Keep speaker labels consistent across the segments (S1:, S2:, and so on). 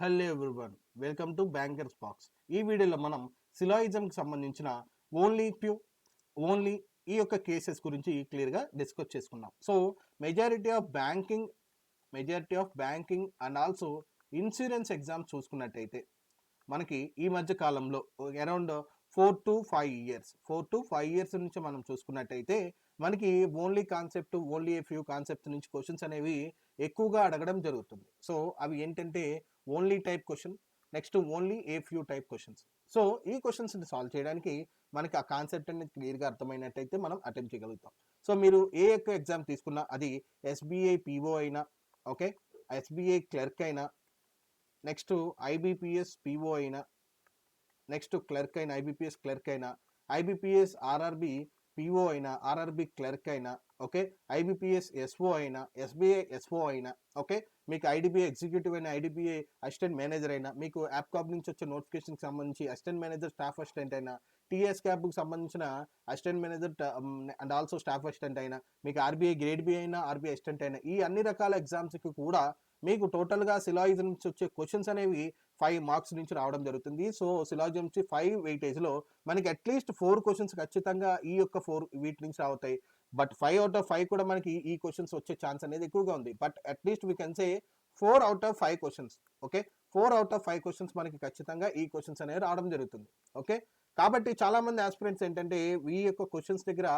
S1: Hello everyone, welcome to bankers box. ఈ వీడియోలో మనం సిలాయిజంకి సంబంధించిన ఓన్లీ ఫ్యూ ఓన్లీ ఈ యొక్క కేసెస్ గురించి క్లియర్గా డిస్కస్ చేసుకున్నాం. So majority of banking and also insurance exams చూసుకున్నట్టయితే మనకి ఈ మధ్య కాలంలో అరౌండ్ 4 to 5 ఇయర్స్ నుంచి మనం చూసుకున్నట్టయితే మనకి ఓన్లీ ఏ ఫ్యూ కాన్సెప్ట్ నుంచి క్వశ్చన్స్ అనేవి ఎక్కువగా అడగడం జరుగుతుంది. సో అవి ఏంటంటే only type question, next only a few type questions. So ఈ క్వశ్చన్స్ని సాల్వ్ చేయడానికి మనకి ఆ కాన్సెప్ట్ అనేది క్లియర్గా అర్థమైనట్టయితే మనం అటెంప్ట్ చేయగలుగుతాం. సో మీరు ఏ యొక్క ఎగ్జామ్ తీసుకున్నా, అది ఎస్బీఐ పీఓ అయినా, ఓకే, ఎస్బీఐ క్లర్క్ అయినా, నెక్స్ట్ ఐబీపీఎస్ పీఓ అయినా, నెక్స్ట్ క్లర్క్ అయినా, ఐబీపీఎస్ క్లర్క్ అయినా, ఐబీపీఎస్ ఆర్ఆర్బి పీఓ అయినా, ఆర్ఆర్బి క్లర్క్ అయినా, ఓకే, ఐబీపీఎస్ ఎస్ఓ అయినా, ఎస్బీఐ ఎస్ఓ అయినా, ఓకే, మీకు ఐడిబిఐ ఎగ్జిక్యూటివ్ అయినా, ఐడిబిఐ అసిస్టెంట్ మేనేజర్ అయినా, మీకు యాప్కాప్ నుంచి వచ్చే నోటిఫికేషన్కి సంబంధించి అసిస్టెంట్ మేనేజర్ స్టాఫ్ అసిస్టెంట్ అయినా, టీఎస్ క్యాబ్కి సంబంధించిన assistant manager and also staff assistant అయినా, మీకు ఆర్బీఐ గ్రేడ్ బి అయినా, ఆర్బీఐ అసిస్టెంట్ అయినా, ఈ అన్ని రకాల ఎగ్జామ్స్కి కూడా మీకు టోటల్గా సిలాయిజం నుంచి వచ్చే క్వశ్చన్స్ అనేవి 5 మార్క్స్ నుంచి రావడం జరుగుతుంది. సో సిలాజియం నుంచి 5 వెయిటేజ్లో మనకి అట్లీస్ట్ 4 క్వశ్చన్స్ ఖచ్చితంగా ఈ యొక్క 4 వీటి నుంచి రావుతాయి. బట్ 5 out of 5 కూడా మనకి ఈ క్వశ్చన్స్ వచ్చే ఛాన్స్ అనేది ఎక్కువగా ఉంది. But at least we can say 4 out of 5 questions, okay, 4 out of 5 questions మనకి ఖచ్చితంగా ఈ క్వశ్చన్స్ అనేవి రావడం జరుగుతుంది. ఓకే, కాబట్టి చాలా మంది ఆస్పిరెంట్స్ ఏంటంటే ఈ యొక్క క్వశ్చన్స్ దగ్గర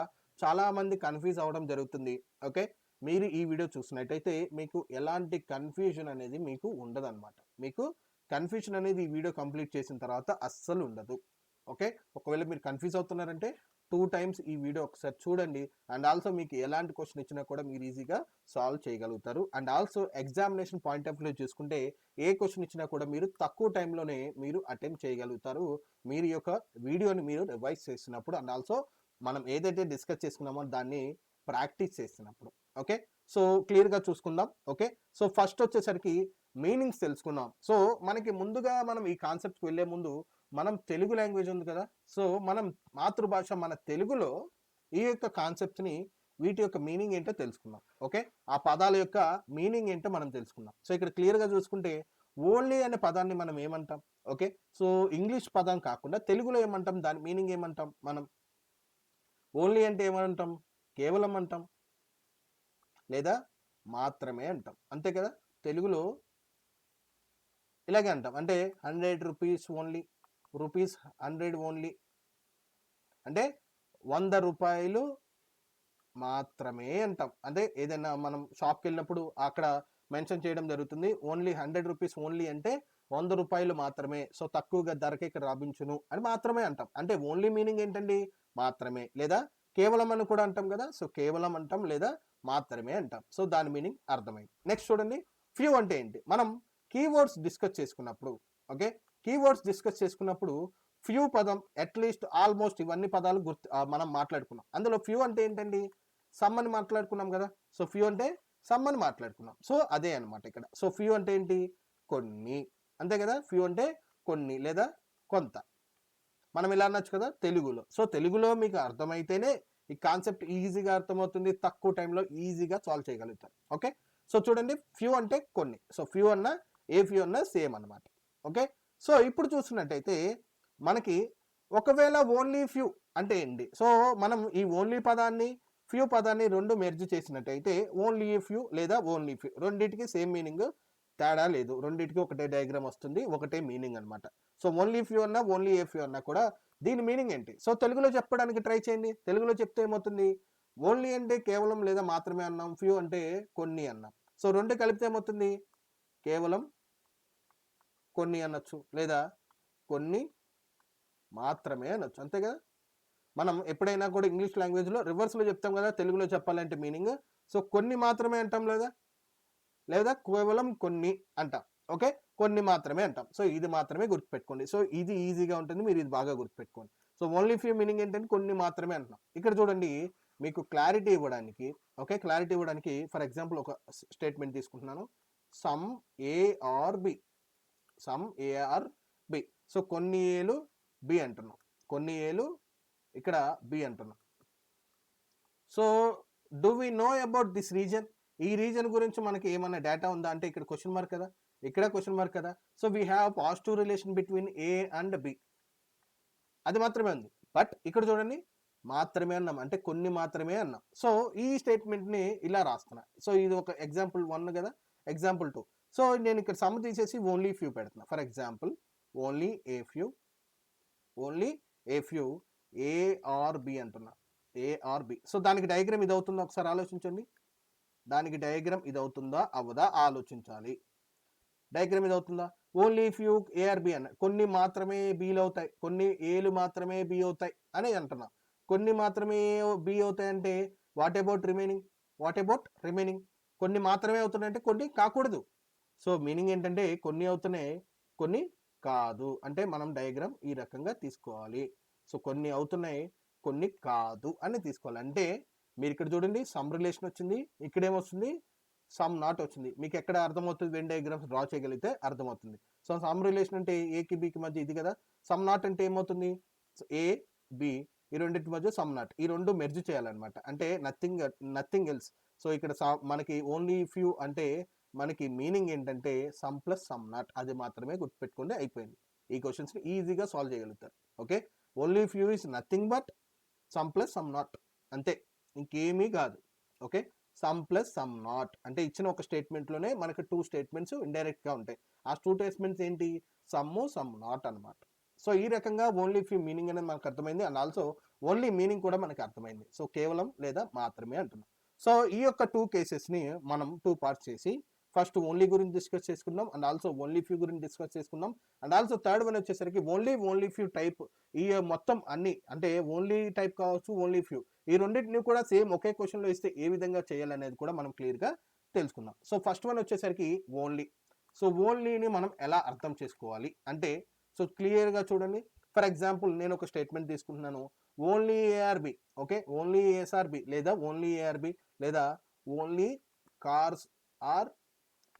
S1: చాలా మంది కన్ఫ్యూజ్ అవ్వడం జరుగుతుంది. ఓకే, మీరు ఈ వీడియో చూసినట్టయితే మీకు ఎలాంటి కన్ఫ్యూజన్ అనేది మీకు ఉండదన్నమాట. మీకు కన్ఫ్యూజన్ అనేది ఈ వీడియో కంప్లీట్ చేసిన తర్వాత అస్సలు ఉండదు. ఓకే, ఒకవేళ మీరు కన్ఫ్యూజ్ అవుతున్నారంటే 2 times ఈ వీడియో ఒకసారి చూడండి. అండ్ ఆల్సో మీకు ఎలాంటి క్వశ్చన్ ఇచ్చినా కూడా మీరు ఈజీగా సాల్వ్ చేయగలుగుతారు. And also examination point of view చూసుకుంటే ఏ క్వశ్చన్ ఇచ్చినా కూడా మీరు తక్కువ టైంలోనే మీరు అటెంప్ట్ చేయగలుగుతారు. మీరు ఈ యొక్క వీడియోని మీరు రివైజ్ చేసినప్పుడు అండ్ ఆల్సో మనం ఏదైతే డిస్కస్ చేసుకున్నామో దాన్ని ప్రాక్టీస్ చేసినప్పుడు. ఓకే, సో క్లియర్గా చూసుకుందాం. ఓకే, సో ఫస్ట్ వచ్చేసరికి మీనింగ్స్ తెలుసుకుందాం. సో మనకి ముందుగా మనం ఈ కాన్సెప్ట్కి వెళ్ళే ముందు మనం తెలుగు లాంగ్వేజ్ ఉంది కదా, సో మనం మాతృభాష మన తెలుగులో ఈ యొక్క కాన్సెప్ట్ని వీటి యొక్క మీనింగ్ ఏంటో తెలుసుకుందాం. ఓకే, ఆ పదాల యొక్క మీనింగ్ ఏంటో మనం తెలుసుకుందాం. సో ఇక్కడ క్లియర్గా చూసుకుంటే ఓన్లీ అనే పదాన్ని మనం ఏమంటాం? ఓకే, సో ఇంగ్లీష్ పదం కాకుండా తెలుగులో ఏమంటాం? దాని మీనింగ్ ఏమంటాం? మనం ఓన్లీ అంటే ఏమంటాం? కేవలం అంటాం, లేదా మాత్రమే అంటాం, అంతే కదా. తెలుగులో ఇలాగే అంటాం, అంటే 100 రూపీస్ ఓన్లీ, రూపీస్ 100 ఓన్లీ, అంటే 100 రూపాయలు మాత్రమే అంటాం. అంటే ఏదైనా మనం షాప్కి వెళ్ళినప్పుడు అక్కడ మెన్షన్ చేయడం జరుగుతుంది, ఓన్లీ 100 రూపీస్ ఓన్లీ అంటే 100 రూపాయలు మాత్రమే, సో తక్కువగా ధరకే ఇక్కడ లభించును అని మాత్రమే అంటాం. అంటే ఓన్లీ మీనింగ్ ఏంటండి? మాత్రమే, లేదా కేవలం అని కూడా అంటాం కదా. సో కేవలం అంటాం లేదా మాత్రమే అంటాం. సో దాని మీనింగ్ అర్థమైంది. నెక్స్ట్ చూడండి, ఫ్యూ అంటే ఏంటి? మనం కీవర్డ్స్ డిస్కస్ చేసుకున్నప్పుడు, ఓకే, కీవర్డ్స్ డిస్కస్ చేసుకున్నప్పుడు ఫ్యూ పదం అట్లీస్ట్ ఆల్మోస్ట్ ఇవన్నీ పదాలు మనం మాట్లాడుకున్నాం. అందులో ఫ్యూ అంటే ఏంటండి? సమ్ అని మాట్లాడుకున్నాం కదా. సో ఫ్యూ అంటే సమ్ అని మాట్లాడుకున్నాం. సో అదే అనమాట ఇక్కడ. సో ఫ్యూ అంటే ఏంటి? కొన్ని, అంతే కదా. ఫ్యూ అంటే కొన్ని లేదా కొంత. మనం ఇలా అనొచ్చు కదా తెలుగులో. సో తెలుగులో మీకు అర్థమైతేనే ఈ కాన్సెప్ట్ ఈజీగా అర్థమవుతుంది, తక్కువ టైంలో ఈజీగా సాల్వ్ చేయగలుగుతారు. ఓకే, సో చూడండి, ఫ్యూ అంటే కొన్ని. సో ఫ్యూ అన్నా ఏ ఫ్యూ అన్నా సేమ్ అనమాట. ఓకే, సో ఇప్పుడు చూస్తున్నట్టయితే మనకి ఒకవేళ ఓన్లీ ఫ్యూ అంటే ఏంటి? సో మనం ఈ ఓన్లీ పదాన్ని ఫ్యూ పదాన్ని రెండు మెర్జ్ చేసినట్టయితే ఓన్లీ ఫ్యూ లేదా ఓన్లీ ఫ్యూ రెండింటికి సేమ్ మీనింగ్, తేడా లేదు. రెండింటికి ఒకటే డయాగ్రామ్ వస్తుంది, ఒకటే మీనింగ్ అనమాట. సో ఓన్లీ ఫ్యూ అన్నా ఓన్లీ ఏ ఫ్యూ అన్నా కూడా దీని మీనింగ్ ఏంటి? సో తెలుగులో చెప్పడానికి ట్రై చేయండి. తెలుగులో చెప్తే ఏమవుతుంది? ఓన్లీ అంటే కేవలం లేదా మాత్రమే అన్నాం, ఫ్యూ అంటే కొన్ని అన్నాం. సో రెండు కలిపితే ఏమవుతుంది? కేవలం కొన్ని అనొచ్చు, లేదా కొన్ని మాత్రమే అనొచ్చు, అంతే కదా. మనం ఎప్పుడైనా కూడా ఇంగ్లీష్ లాంగ్వేజ్లో రివర్స్లో చెప్తాం కదా తెలుగులో చెప్పాలంటే మీనింగ్. సో కొన్ని మాత్రమే అంటాం, లేదా లేదా కేవలం కొన్ని అంటాం. ఓకే, కొన్ని మాత్రమే అంటాం. సో ఇది మాత్రమే గుర్తుపెట్టుకోండి. సో ఇది ఈజీగా ఉంటుంది, మీరు ఇది బాగా గుర్తుపెట్టుకోండి. సో ఓన్లీ ఫ్యూ మీనింగ్ ఏంటంటే కొన్ని మాత్రమే అంటున్నాం. ఇక్కడ చూడండి, మీకు క్లారిటీ ఇవ్వడానికి, ఓకే, క్లారిటీ ఇవ్వడానికి ఫర్ ఎగ్జాంపుల్ ఒక స్టేట్మెంట్ తీసుకుంటున్నాను, some A are B, some A are B. So కొన్ని ఏలు బి అంటున్నాం, కొన్ని ఏలు ఇక్కడ బి అంటున్నాం. So do we know about this reason? ఈ రీజన్ గురించి మనకి ఏమైనా డేటా ఉందా అంటే ఇక్కడ క్వశ్చన్ మార్క్ కదా. ఇక్కడ క్వశ్చన్ మార్క్ కదా. So we have positive relation between A and B, అది మాత్రమే ఉంది. బట్ ఇక్కడ చూడండి మాత్రమే అన్నాం, అంటే కొన్ని మాత్రమే అన్నాం. సో ఈ స్టేట్మెంట్ని ఇలా రాస్తున్నా. సో ఇది ఒక ఎగ్జాంపుల్ 1 కదా, ఎగ్జాంపుల్ 2. సో నేను ఇక్కడ సమ్ తీసేసి ఓన్లీ ఫ్యూ పెడుతున్నా. For example only a few, only a few A are B అంటున్నా, ఏ ఆర్ బి. సో దానికి డయాగ్రామ్ ఇది అవుతుందా ఒకసారి ఆలోచించండి. దానికి డయాగ్రామ్ ఇది అవుతుందా అవ్వదా ఆలోచించాలి. డయాగ్రామ్ ఇది అవుతుందా? ఓన్లీ ఫ్యూ ఏఆర్ బి అన్న, కొన్ని మాత్రమే బీలు అవుతాయి, కొన్ని ఏలు మాత్రమే బి అవుతాయి అని అంటున్నా. కొన్ని మాత్రమే బి అవుతాయి అంటే what about remaining, what about remaining? కొన్ని మాత్రమే అవుతున్నాయి అంటే కొన్ని కాకూడదు. సో మీనింగ్ ఏంటంటే కొన్ని అవుతున్నాయి కొన్ని కాదు, అంటే మనం డయాగ్రామ్ ఈ రకంగా తీసుకోవాలి. సో కొన్ని అవుతున్నాయి కొన్ని కాదు అని తీసుకోవాలి. అంటే మీరు ఇక్కడ చూడండి సమ్ రిలేషన్ వచ్చింది, ఇక్కడ ఏమొస్తుంది సమ్ నాట్ వచ్చింది. మీకు ఎక్కడ అర్థమవుతుంది, వెన్ డయాగ్రామ్స్ డ్రా చేయగలిగితే అర్థమవుతుంది. సో సమ్ రిలేషన్ అంటే ఏకి బికి మధ్య ఇది కదా, సమ్ నాట్ అంటే ఏమవుతుంది ఏ బి ఈ రెండింటి మధ్య సమ్ నాట్, ఈ రెండు మెర్జ్ చేయాలన్నమాట, అంటే నథింగ్ ఎల్స్. సో ఇక్కడ మనకి ఓన్లీ ఫ్యూ అంటే మనకి మీనింగ్ ఏంటంటే సమ్ ప్లస్ సమ్ నాట్, అది మాత్రమే గుర్తుపెట్టుకుంటే అయిపోయింది. ఈ క్వశ్చన్స్ని ఈజీగా సాల్వ్ చేయగలుగుతారు. Okay, only few is nothing but some plus some not, అంతే, ఇంకేమీ కాదు. Okay, some plus some not అంటే ఇచ్చిన ఒక స్టేట్మెంట్లోనే మనకు 2 స్టేట్మెంట్స్ ఇండైరెక్ట్గా ఉంటాయి. ఆ 2 స్టేట్మెంట్స్ ఏంటి, సమ్ సమ్ నాట్ అనమాట. సో ఈ రకంగా ఓన్లీ ఫ్యూ మీనింగ్ అనేది మనకు అర్థమైంది, అండ్ ఆల్సో ఓన్లీ మీనింగ్ కూడా మనకు అర్థమైంది. సో కేవలం లేదా మాత్రమే అంటున్నాం. సో ఈ యొక్క 2 కేసెస్ని మనం 2 పార్ట్స్ చేసి ఫస్ట్ ఓన్లీ గురించి డిస్కస్ చేసుకుందాం, అండ్ ఆల్సో ఓన్లీ ఫ్యూ గురించి డిస్కస్ చేసుకుందాం, అండ్ ఆల్సో థర్డ్ వన్ వచ్చేసరికి ఓన్లీ ఫ్యూ టైప్. ఈ మొత్తం అన్ని అంటే ఓన్లీ టైప్ కావచ్చు, ఓన్లీ ఫ్యూ, ఈ రెండింటిని కూడా సేమ్ ఒకే క్వశ్చన్లో ఇస్తే ఏ విధంగా చేయాలనేది కూడా మనం క్లియర్గా తెలుసుకుందాం. సో ఫస్ట్ వన్ వచ్చేసరికి ఓన్లీ. సో ఓన్లీని మనం ఎలా అర్థం చేసుకోవాలి అంటే, సో క్లియర్గా చూడండి. ఫర్ ఎగ్జాంపుల్ నేను ఒక స్టేట్మెంట్ తీసుకుంటున్నాను, only A are B, okay, only S are B లేదా ఓన్లీ ఏఆర్బి లేదా only cars are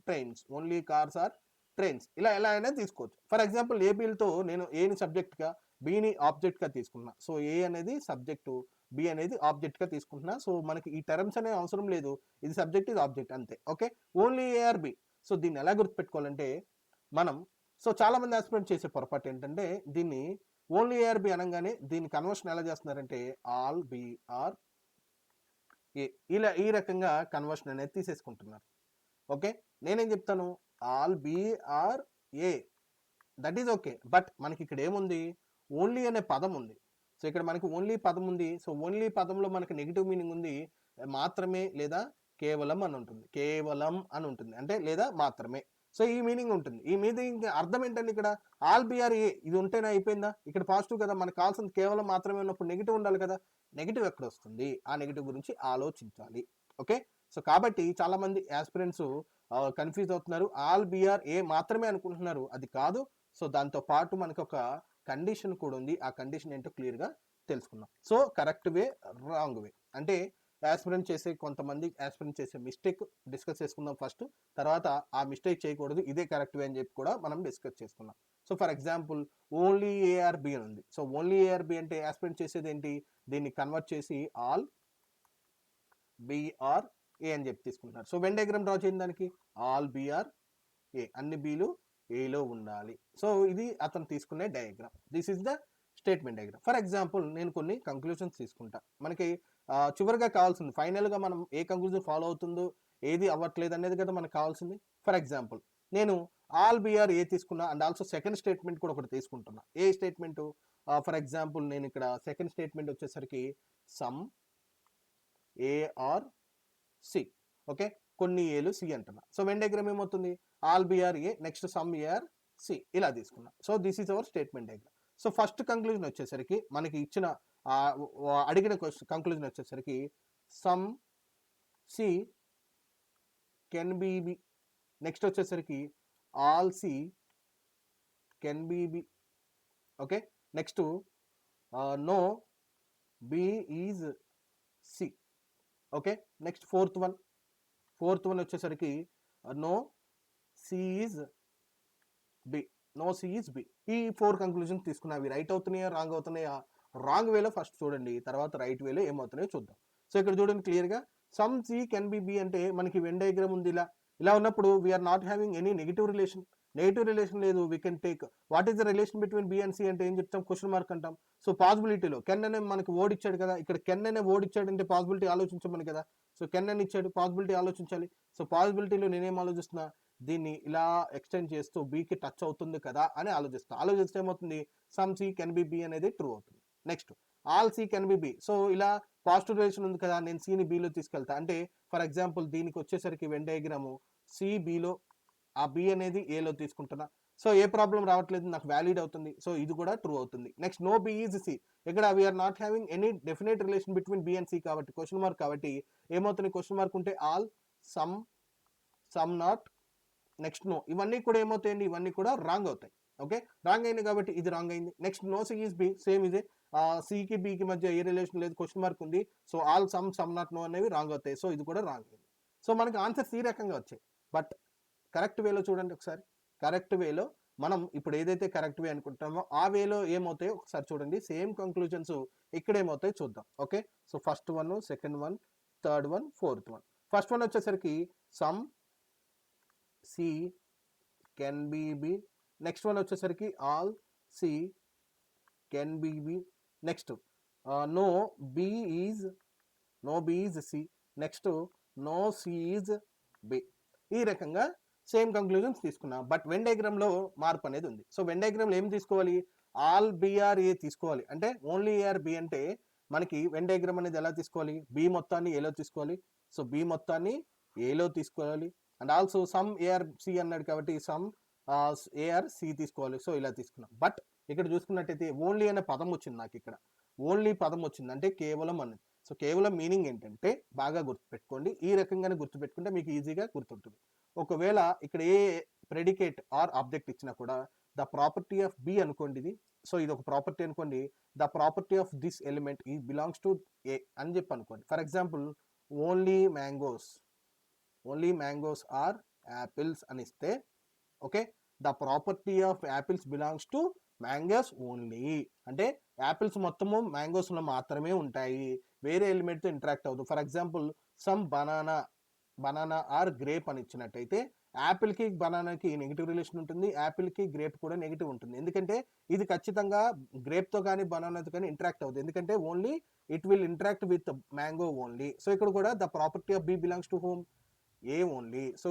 S1: trains, only cars are trains, ఇలా ఎలా అయినా తీసుకోవచ్చు. ఫర్ ఎగ్జాంపుల్ ఏ బిల్తో నేను ఏని సబ్జెక్ట్గా బిని ఆబ్జెక్ట్గా తీసుకున్నా. సో ఏ అనేది సబ్జెక్టు, బి అనేది ఆబ్జెక్ట్గా తీసుకుంటున్నా. సో మనకి ఈ టర్మ్స్ అనేవి అవసరం లేదు, ఇది సబ్జెక్ట్ ఇది ఆబ్జెక్ట్ అంతే. Okay, only ARB. సో దీన్ని ఎలా గుర్తుపెట్టుకోవాలంటే మనం, సో చాలామంది ఆస్పిరెంట్ చేసే పొరపాటు ఏంటంటే దీన్ని ఓన్లీ ఏఆర్బి అనగానే దీన్ని కన్వర్షన్ ఎలా చేస్తున్నారంటే ఆల్ బిఆర్ ఏ, ఇలా ఈ రకంగా కన్వర్షన్ అనేది తీసేసుకుంటున్నారు. ఓకే, నేనేం చెప్తాను all B are A, that is okay. But మనకి ఇక్కడ ఏముంది, ఓన్లీ అనే పదం ఉంది. సో ఇక్కడ మనకి ఓన్లీ పదం ఉంది. సో ఓన్లీ పదంలో మనకి నెగిటివ్ మీనింగ్ ఉంది, మాత్రమే లేదా కేవలం అని ఉంటుంది, కేవలం అని ఉంటుంది అంటే లేదా మాత్రమే. సో ఈ మీనింగ్ ఉంటుంది. ఈ మీనింగ్ అర్థం ఏంటంటే ఇక్కడ ఆల్ బిఆర్ ఏ ఇది ఉంటేనే అయిపోయిందా, ఇక్కడ పాజిటివ్ కదా, మనకు కావాల్సింది కేవలం మాత్రమే ఉన్నప్పుడు నెగిటివ్ ఉండాలి కదా, నెగిటివ్ ఎక్కడ వస్తుంది, ఆ నెగిటివ్ గురించి ఆలోచించాలి. ఓకే, సో కాబట్టి చాలామంది ఆస్పిరెంట్స్ కన్ఫ్యూజ్ అవుతున్నారు, ఆల్ బిఆర్ ఏ మాత్రమే అనుకుంటున్నారు, అది కాదు. సో దాంతో పాటు మనకు ఒక కండిషన్ కూడా ఉంది, ఆ కండిషన్ ఏంటో క్లియర్గా తెలుసుకుందాం. So correct way, wrong way అంటే కొంతమంది ఆస్పిరెంట్ చేసే మిస్టేక్ డిస్కస్ చేసుకుందాం ఫస్ట్, తర్వాత ఆ మిస్టేక్ చేయకూడదు, ఇదే కరెక్ట్ వే అని చెప్పి కూడా మనం డిస్కస్ చేసుకుందాం. So for example only ARB అని ఉంది. సో ఓన్లీ ఏఆర్బి అంటే ఆస్పిరెంట్ చేసేది ఏంటి, దీన్ని కన్వర్ట్ చేసి ఆల్ బిఆర్ ఏ అని చెప్పి తీసుకుంటున్నారు. సో వెన్ డయాగ్రామ్ డ్రా చేయండి దానికి, ఆల్ బిఆర్ ఏ, అన్ని బీలు ఏలో ఉండాలి. సో ఇది అతను తీసుకునే diagram, this is the statement diagram. For example నేను కొన్ని కంక్లూషన్స్ తీసుకుంటా, మనకి చివరిగా కావాల్సింది ఫైనల్గా మనం ఏ కంక్లూజన్ ఫాలో అవుతుందో ఏది అవ్వట్లేదు అనేది కదా మనకు కావాల్సింది. ఫర్ ఎగ్జాంపుల్ నేను ఆల్ బిఆర్ ఏ తీసుకున్నా, అండ్ ఆల్సో సెకండ్ స్టేట్మెంట్ కూడా ఒకటి తీసుకుంటున్నా. ఏ స్టేట్మెంట్, ఫర్ ఎగ్జాంపుల్ నేను ఇక్కడ సెకండ్ స్టేట్మెంట్ వచ్చేసరికి సమ్ ఏఆర్ సి, ఓకే, కొన్ని ఏలు సి అంటున్నా. సో వెన్ డయాగ్రామ్ ఏమవుతుంది, all B are A next some A are C, ఇలా తీసుకున్నా. So this is our statement diagram. So first conclusion వచ్చేసరికి మనకి ఇచ్చిన అడిగిన కంక్లూజన్ వచ్చేసరికి some C can be B, next వచ్చేసరికి all C can be B, okay, next no B is C, okay, next fourth one వచ్చేసరికి no C is B, no C is B. ఈ 4 conclusions తీసుకున్నా, అవి right అవుతున్నాయా wrong అవుతున్నాయా, wrong వేలో first చూడండి, తర్వాత రైట్ వేలో ఏమవుతున్నాయో చూద్దాం. సో ఇక్కడ చూడండి క్లియర్గా some C can be B అంటే మనకి వెన్ డయాగ్రామ్ ఉంది, ఇలా ఉన్నప్పుడు we are not having any negative relation లేదు. We can take what is the relation between B and C అంటే ఏం చెప్తాం, క్వశ్చన్ మార్క్ అంటాం. సో పాసిబిలిటీలో కెన్ అనే మనకి ఓడ్ ఇచ్చాడు కదా, ఇక్కడ కెన్ అనే ఓడ్ ఇచ్చాడంటే పాసిబిలిటీ ఆలోచించమని కదా. సో కెన్ అని ఇచ్చాడు, పాసిబిలిటీ ఆలోచించాలి. సో పాసిబిలిటీలో నేనేం ఆలోచిస్తున్నా, దీన్ని ఇలా ఎక్స్టెండ్ చేస్తూ బీకి టచ్ అవుతుంది కదా అని ఆలోచిస్తే ఏమవుతుంది, some C can be B అనేది ట్రూ అవుతుంది. Next all C can be B. So ఇలా పాజిటివ్ రిలేషన్ ఉంది కదా, నేను సిని బిలో తీసుకెళ్తా. అంటే ఫర్ ఎగ్జాంపుల్ దీనికి వచ్చేసరికి వెన్ డయాగ్రాము సి బిలో, ఆ బి అనేది ఏలో తీసుకుంటున్నా. సో ఏ ప్రాబ్లం రావట్లేదు, నాకు వ్యాలిడ్ అవుతుంది. సో ఇది కూడా ట్రూ అవుతుంది. Next no B is C. ఇక్కడ we are not having any definite relation between B and C కాబట్టి క్వశ్చన్ మార్క్ కాబట్టి ఏమవుతుంది, క్వశ్చన్ మార్క్ ఉంటే all, some not, next no, ఇవన్నీ కూడా ఏమవుతాయండి, ఇవన్నీ కూడా రాంగ్ అవుతాయి. ఓకే, రాంగ్ అయింది కాబట్టి ఇది రాంగ్ అయింది. Next no C is B, same ఇదే, సికి బికి మధ్య ఏ రిలేషన్ లేదు, క్వశ్చన్ మార్క్ ఉంది. So all, some not, no అనేవి రాంగ్ అవుతాయి. సో ఇది కూడా రాంగ్ అయింది. సో మనకి ఆన్సర్స్ ఈ రకంగా వచ్చాయి. బట్ కరెక్ట్ వేలో చూడండి ఒకసారి. కరెక్ట్ వేలో మనం ఇప్పుడు ఏదైతే కరెక్ట్ వే అనుకుంటామో ఆ వేలో ఏమవుతాయో ఒకసారి చూడండి. సేమ్ కంక్లూజన్స్ ఇక్కడ ఏమవుతాయో చూద్దాం. Okay, so first one, second one, third one, fourth one. First one వచ్చేసరికి some C can be B. Next one వచ్చేసరికి all C can be B. Next no B is C. Next no C is B. ఈ రకంగా same conclusions తీసుకున్నాం. But Venn డయాగ్రామ్లో మార్పు అనేది ఉంది. So when డయాగ్రామ్లో ఏం తీసుకోవాలి, ఆల్ బిఆర్ ఏ తీసుకోవాలి. అంటే ఓన్లీ ఏఆర్ బి అంటే మనకి వెన్ డయాగ్రామ్ అనేది ఎలా తీసుకోవాలి, బి మొత్తాన్ని ఏలో తీసుకోవాలి. సో బి మొత్తాన్ని ఏలో తీసుకోవాలి. And also some A are C అన్నాడు కాబట్టి సమ్ ఏఆర్ సి తీసుకోవాలి. సో ఇలా తీసుకున్నాం. బట్ ఇక్కడ చూసుకున్నట్టయితే ఓన్లీ అనే పదం వచ్చింది నాకు. ఇక్కడ ఓన్లీ పదం వచ్చింది అంటే కేవలం అన్నది. సో కేవలం మీనింగ్ ఏంటంటే బాగా గుర్తుపెట్టుకోండి. ఈ రకంగానే గుర్తుపెట్టుకుంటే మీకు ఈజీగా గుర్తుంటుంది. ఒకవేళ ఇక్కడ ఏ ప్రెడికేట్ ఆర్ ఆబ్జెక్ట్ ఇచ్చినా కూడా ద ప్రాపర్టీ ఆఫ్ బి అనుకోండి ఇది. సో ఇది ఒక ప్రాపర్టీ అనుకోండి. The property of this element E belongs to A అని చెప్పి అనుకోండి. For example only mangoes are apples అని ఇస్తే, okay, the property of apples belongs to mangoes only. అంటే యాపిల్స్ మొత్తము మ్యాంగోస్లో మాత్రమే ఉంటాయి, వేరే ఎలిమెంట్తో ఇంటరాక్ట్ అవ్వదు. For example some banana are grape అని ఇచ్చినట్టయితే యాపిల్కి బనానాకి నెగిటివ్ రిలేషన్ ఉంటుంది, యాపిల్కి గ్రేప్ కూడా నెగిటివ్ ఉంటుంది. ఎందుకంటే ఇది ఖచ్చితంగా గ్రేప్తో కానీ బనానాతో కానీ ఇంటరాక్ట్ అవుతుంది. ఎందుకంటే only it will interact with mango only. So ఇక్కడ కూడా the property of B belongs to home A only. So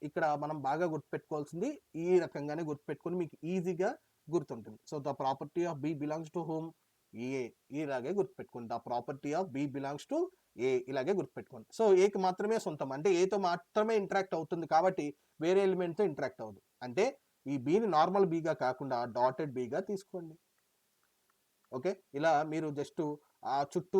S1: ఇక్కడ మనం బాగా గుర్తుపెట్టుకోవాల్సింది ఈ రకంగానే గుర్తుపెట్టుకొని మీకు ఈజీగా గుర్తుంటుంది. So the property of B belongs to home A, ఇలాగే గుర్తుపెట్టుకోండి. The property of B belongs to A, ఇలాగే గుర్తుపెట్టుకోండి. సో ఏకి మాత్రమే సొంతం అంటే ఏతో మాత్రమే ఇంటరాక్ట్ అవుతుంది కాబట్టి వేరే ఎలిమెంట్తో ఇంటరాక్ట్ అవ్వదు. అంటే ఈ బిని నార్మల్ బిగా కాకుండా డాటెడ్ బిగా తీసుకోండి. ఓకే, ఇలా మీరు జస్ట్ ఆ చుట్టూ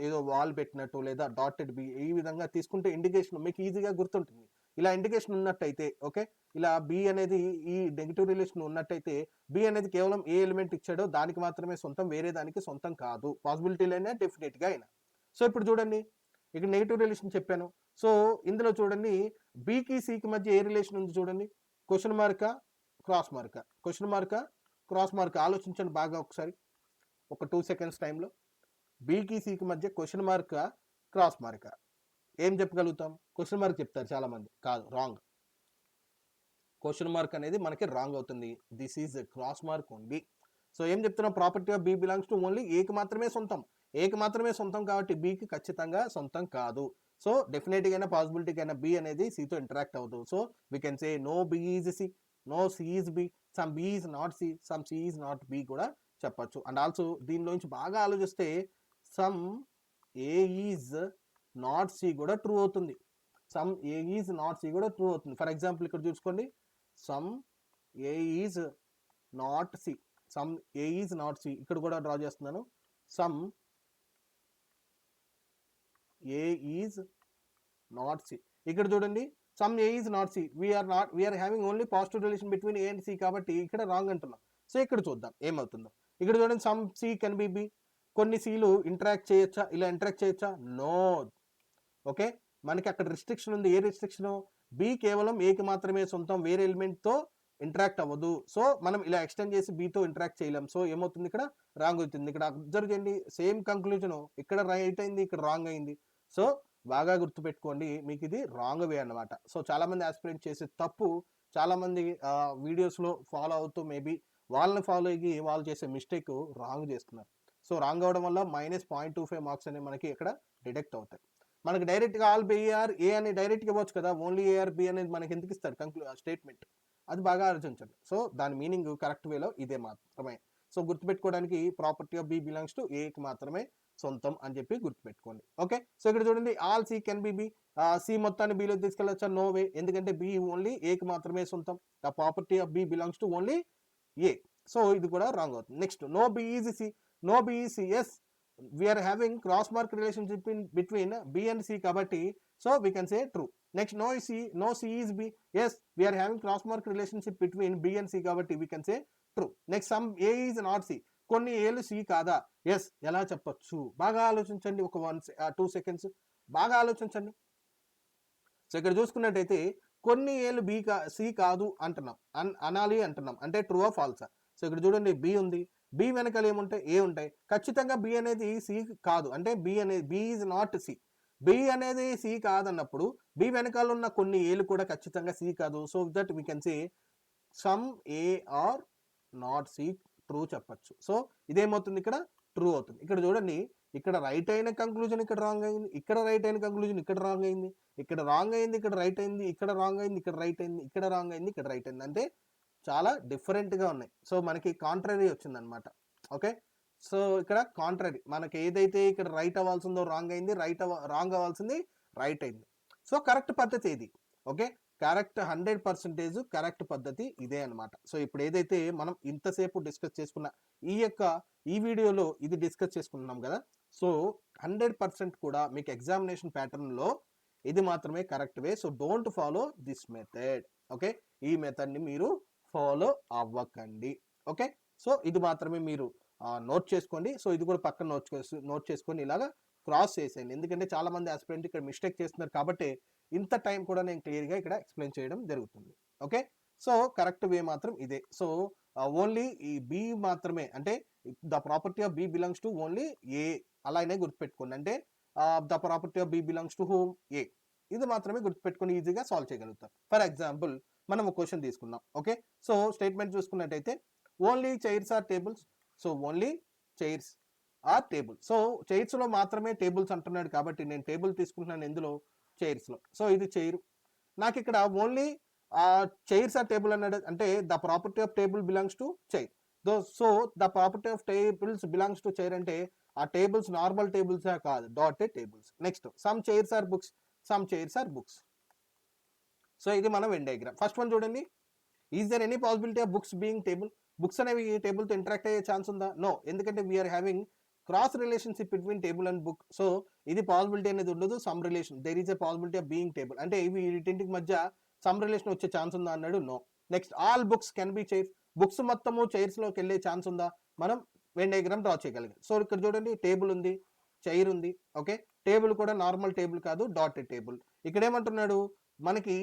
S1: ఏదో వాల్ పెట్టినట్టు లేదా డాటెడ్ బి ఈ విధంగా తీసుకుంటే ఇండికేషన్ మీకు ఈజీగా గుర్తుంటుంది. ఇలా ఇండికేషన్ ఉన్నట్టయితే, ఓకే, ఇలా బి అనేది ఈ నెగిటివ్ రిలేషన్ ఉన్నట్టయితే బి అనేది కేవలం ఏ ఎలిమెంట్ ఇచ్చాడో దానికి మాత్రమే సొంతం, వేరే దానికి సొంతం కాదు. పాసిబిలిటీలైనా డెఫినెట్గా అయినా. సో ఇప్పుడు చూడండి, ఇక్కడ నెగిటివ్ రిలేషన్ చెప్పాను. సో ఇందులో చూడండి బికి సికి మధ్య ఏ రిలేషన్ ఉంది చూడండి. Question markka cross markka, question markka cross markka, ఆలోచించండి బాగా ఒకసారి ఒక 2 seconds టైంలో. బికి సికి మధ్య క్వశ్చన్ మార్కా క్రాస్ మార్కా, ఏం చెప్పగలుగుతాం? క్వశ్చన్ మార్క్ చెప్తారు చాలా మంది. కాదు, రాంగ్. క్వశ్చన్ మార్క్ అనేది మనకి రాంగ్ అవుతుంది. This is cross mark only. So ఏం చెప్తున్నాం, property of B belongs to only ఏకి మాత్రమే సొంతం. ఏకి మాత్రమే సొంతం కాబట్టి బికి ఖచ్చితంగా సొంతం కాదు. సో డెఫినెట్గా అయినా పాసిబిలిటీగా అయినా బి అనేది సితో ఇంటరాక్ట్ అవ్వదు. So we can say no B is C, no C is B, some B is not C, some C is not B కూడా చెప్పచ్చు. అండ్ ఆల్సో దీనిలోంచి బాగా ఆలోచిస్తే some A is not C కూడా true అవుతుంది. Some A is not C కూడా true అవుతుంది. For example ఇక్కడ చూసుకోండి, some A is not C, some A is not C, ఇక్కడ కూడా డ్రా చేస్తున్నాను. Some A is not C, ఇక్కడ చూడండి some A is not C, we are having only positive relation between A and C కాబట్టి ఇక్కడ wrong అంటున్నాం. So ఇక్కడ చూద్దాం ఏమవుతుందో. ఇక్కడ చూడండి some C can be B, కొన్ని సీలు ఇంటరాక్ట్ చేయొచ్చా, ఇలా ఇంటరాక్ట్ చేయొచ్చా? నో. ఓకే, మనకి అక్కడ రిస్ట్రిక్షన్ ఉంది. ఏ రిస్ట్రిక్షన్? బి కేవలం ఏకి మాత్రమే సొంతం, వేరే ఎలిమెంట్తో ఇంటరాక్ట్ అవ్వదు. సో మనం ఇలా ఎక్స్టెండ్ చేసి బితో ఇంటరాక్ట్ చేయలేం. సో ఏమవుతుంది, ఇక్కడ రాంగ్ అవుతుంది. ఇక్కడ అబ్జర్వ్ చేయండి, సేమ్ కంక్లూజన్ ఇక్కడ రైట్ అయింది, ఇక్కడ రాంగ్ అయింది. సో బాగా గుర్తుపెట్టుకోండి, మీకు ఇది రాంగ్ వే అన్నమాట. సో చాలామంది ఆస్పిరెంట్ చేసే తప్పు, చాలామంది వీడియోస్లో ఫాలో అవుతూ మేబీ వాళ్ళని ఫాలో అయ్యి వాళ్ళు చేసే మిస్టేక్ రాంగ్ చేస్తున్నారు. సో రాంగ్ అవ్వడం వల్ల -0.25 మార్క్స్ అనేవి మనకి ఇక్కడ డిడక్ట్ అవుతాయి. మనకి డైరెక్ట్గా ఆల్ బిఆర్ ఏ అని డైరెక్ట్గా ఇవ్వచ్చు కదా, ఓన్లీ ఏఆర్ బి అనేది మనకి ఎందుకు ఇస్తారు స్టేట్మెంట్, అది బాగా ఆలోచించండి. సో దాని మీనింగ్ కరెక్ట్ వేలో ఇదే మాత్రమే. సో గుర్తుపెట్టుకోవడానికి property of B belongs to ఏకి మాత్రమే సొంతం అని చెప్పి గుర్తుపెట్టుకోండి. ఓకే, సో ఇక్కడ చూడండి all C can be B, C మొత్తాన్ని బిలో తీసుకెళ్ళొచ్చా, నో వే, ఎందుకంటే బి ఓన్లీ ఏకి మాత్రమే సొంతం. The property of B belongs to only A, so ఇది కూడా రాంగ్ అవుతుంది. Next no B is C, no B is C, as we are having cross mark relationship in between B and C కాబట్టి so we can say true. Next no C is B, as we are having cross mark relationship between B and C కాబట్టి we can say true. Next some A is not C, కొన్ని ఏలు C కాదా, yes ఎలా చెప్పొచ్చు, బాగా ఆలోచించండి, ఒక 2 seconds బాగా ఆలోచించండి. సో ఇక్కడ చూసుకున్నట్టయితే కొన్ని ఏళ్ళు సి కాదు అంటున్నాం, అనాలి అంటున్నాం, అంటే ట్రూ ఆ ఫాల్సా. సో ఇక్కడ చూడండి బి ఉంది, బి వెనకాల ఏముంటాయి, ఏ ఉంటాయి, ఖచ్చితంగా బి అనేది సి కాదు, అంటే B is not C, B అనేది సి కాదన్నప్పుడు బి వెనకాల ఉన్న కొన్ని ఏలు కూడా ఖచ్చితంగా సి కాదు. So that we can say some A are not C true చెప్పచ్చు. సో ఇదేమవుతుంది, ఇక్కడ ట్రూ అవుతుంది. ఇక్కడ చూడండి, ఇక్కడ రైట్ అయిన కంక్లూజన్ ఇక్కడ రాంగ్ అయింది, ఇక్కడ రైట్ అయిన కంక్లూజన్ ఇక్కడ రాంగ్ అయింది, ఇక్కడ రాంగ్ అయింది, ఇక్కడ రైట్ అయింది, ఇక్కడ రాంగ్ అయింది, ఇక్కడ రైట్ అయింది, ఇక్కడ రాంగ్ అయింది, ఇక్కడ రైట్ అయింది, అంటే చాలా డిఫరెంట్గా ఉన్నాయి. సో మనకి కాంట్రరీ వచ్చింది అనమాట. ఓకే, సో ఇక్కడ కాంట్రరీ, మనకి ఏదైతే ఇక్కడ రైట్ అవ్వాల్సిందో రాంగ్ అయింది, రాంగ్ అవ్వాల్సింది రైట్ అయింది. సో కరెక్ట్ పద్ధతి ఇది. ఓకే, కరెక్ట్ 100% కరెక్ట్ పద్ధతి ఇదే అనమాట. సో ఇప్పుడు ఏదైతే మనం ఇంతసేపు డిస్కస్ చేసుకున్న ఈ వీడియోలో ఇది డిస్కస్ చేసుకున్నాం కదా, సో 100% కూడా మీకు ఎగ్జామినేషన్ ప్యాటర్న్లో ఇది మాత్రమే correct way. So don't follow this method. Okay, ఈ మెథడ్ని మీరు ఫాలో అవ్వకండి. ఓకే, సో ఇది మాత్రమే మీరు నోట్ చేసుకోండి. సో ఇది కూడా పక్కన నోట్ చేసుకొని ఇలాగా క్రాస్ చేసేయండి, ఎందుకంటే చాలామంది ఆస్పిరెంట్ ఇక్కడ మిస్టేక్ చేస్తున్నారు కాబట్టి ఇంత టైం కూడా నేను క్లియర్గా ఇక్కడ ఎక్స్ప్లెయిన్ చేయడం జరుగుతుంది. ఓకే, సో కరెక్ట్ వే మాత్రం ఇదే. సో ఓన్లీ ఈ బి మాత్రమే, అంటే the property of B belongs to only A, అలానే గుర్తుపెట్టుకోండి, అంటే the property of B belongs to home A, ఇది మాత్రమే గుర్తుపెట్టుకొని ఈజీగా సాల్వ్ చేయగలుగుతారు. ఫర్ ఎగ్జాంపుల్ మనం ఒక క్వశ్చన్ తీసుకుందాం. ఓకే, సో స్టేట్మెంట్ చూసుకున్నట్టయితే only chairs are tables, so only chairs are table, so చైర్స్లో మాత్రమే టేబుల్స్ అంటున్నాడు కాబట్టి నేను టేబుల్ తీసుకుంటున్నాను ఎందులో, చైర్స్లో. సో ఇది చైర్, నాకు ఇక్కడ ఓన్లీ చైర్స్ ఆర్ టేబుల్ అన్నాడు, అంటే the property of table belongs to chair. So the property of tables belongs to chair అంటే ఆ టేబుల్స్ నార్మల్ టేబుల్స్ కాదు, dotted tables. Next some chairs are books, some chairs are books. So ఇది మనం Venn diagram. First one చూడండి, is there any possibility of books being table, books అనేవి టేబుల్తో interact అయ్యే chance ఉందా, నో, ఎందుకంటే we are having cross relationship between table and book. So ఇది possibility అనేది ఉండదు, some relation, there is a possibility of being table, అంటే ఇవి వీటింటికి మధ్య సమ్ రిలేషన్ వచ్చే ఛాన్స్ ఉందా అన్నాడు, no. Next all books can be chairs, books మొత్తము చైర్స్లోకి వెళ్ళే ఛాన్స్ ఉందా, మనం వెన్ డయాగ్రామ్ డ్రా చేయగలిగాం. సో ఇక్కడ చూడండి టేబుల్ ఉంది, చైర్ ఉంది. ఓకే, టేబుల్ కూడా నార్మల్ టేబుల్ కాదు, డాటెడ్ టేబుల్. ఇక్కడ ఏమంటున్నాడు, మనకి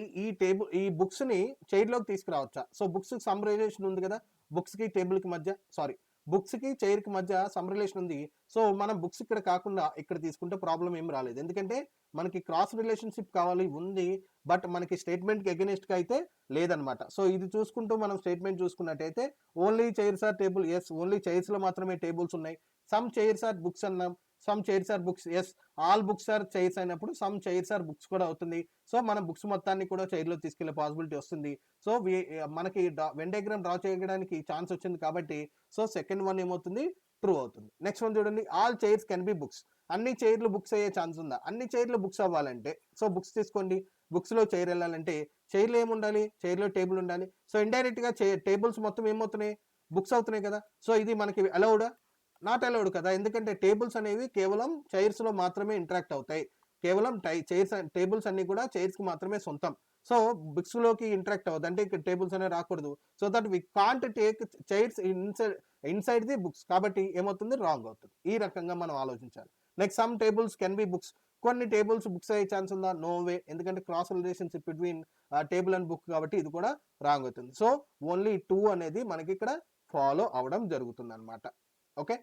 S1: ఈ బుక్స్ ని చైర్లోకి తీసుకురావచ్చా, సో బుక్స్ సమ్ రిలేషన్ ఉంది కదా, బుక్స్ కి టేబుల్ కి మధ్య, సారీ బుక్స్ కి చైర్ కి మధ్య సమ్ రిలేషన్ ఉంది. సో మనం బుక్స్ ఇక్కడ కాకుండా ఇక్కడ తీసుకుంటే ప్రాబ్లం ఏం రాలేదు, ఎందుకంటే మనకి క్రాస్ రిలేషన్షిప్ కావాలి ఉంది, బట్ మనకి స్టేట్మెంట్ కి అగెనిస్ట్ గా అయితే లేదనమాట. సో ఇది చూసుకుంటూ మనం స్టేట్మెంట్ చూసుకున్నట్టయితే only chairs are table, yes only chairs లో మాత్రమే టేబుల్స్ ఉన్నాయి. సమ్ చైర్స్ ఆర్ బుక్స్ అన్నాం, some chairs are books, yes all books are chairs అయినప్పుడు సమ్ చైర్స్ ఆర్ బుక్స్ కూడా అవుతుంది. సో మనం బుక్స్ మొత్తాన్ని కూడా చైర్లో తీసుకెళ్లే పాసిబిలిటీ వస్తుంది. సో మనకి వెన్ డయాగ్రామ్ డ్రా చేయడానికి ఛాన్స్ వచ్చింది కాబట్టి సో సెకండ్ వన్ ఏమవుతుంది, ట్రూ అవుతుంది. నెక్స్ట్ వన్ చూడండి, all chairs can be books, అన్ని చైర్లు బుక్స్ అయ్యే ఛాన్స్ ఉందా, అన్ని చైర్లు బుక్స్ అవ్వాలంటే సో బుక్స్ తీసుకోండి, బుక్స్ లో చైర్ వెళ్ళాలంటే చైర్లో ఏముండాలి, చైర్లో టేబుల్ ఉండాలి. సో ఇండైరెక్ట్ గా టేబుల్స్ మొత్తం ఏమవుతున్నాయి, బుక్స్ అవుతున్నాయి కదా. సో ఇది మనకి అలౌడా, నాట్ అలౌడ్ కదా, ఎందుకంటే టేబుల్స్ అనేవి కేవలం చైర్స్ లో మాత్రమే ఇంటరాక్ట్ అవుతాయి, కేవలం టేబుల్స్ అన్ని కూడా చైర్స్ కి మాత్రమే సొంతం. సో బుక్స్ లోకి ఇంటరాక్ట్ అవ్వదు, అంటే ఇక్కడ టేబుల్స్ అనేవి రాకూడదు. So that we can't take chairs inside the books, కాబట్టి ఏమవుతుంది, రాంగ్ అవుతుంది. ఈ రకంగా మనం ఆలోచించాలి. Next some tables can be books, కొన్ని టేబుల్స్ బుక్స్ అయ్యే ఛాన్స్ ఉందా, నో వే, ఎందుకంటే cross relationship between table and book కాబట్టి ఇది కూడా రాంగ్ అవుతుంది. సో ఓన్లీ 2 అనేది మనకి ఇక్కడ ఫాలో అవడం జరుగుతుంది అనమాట. Okay,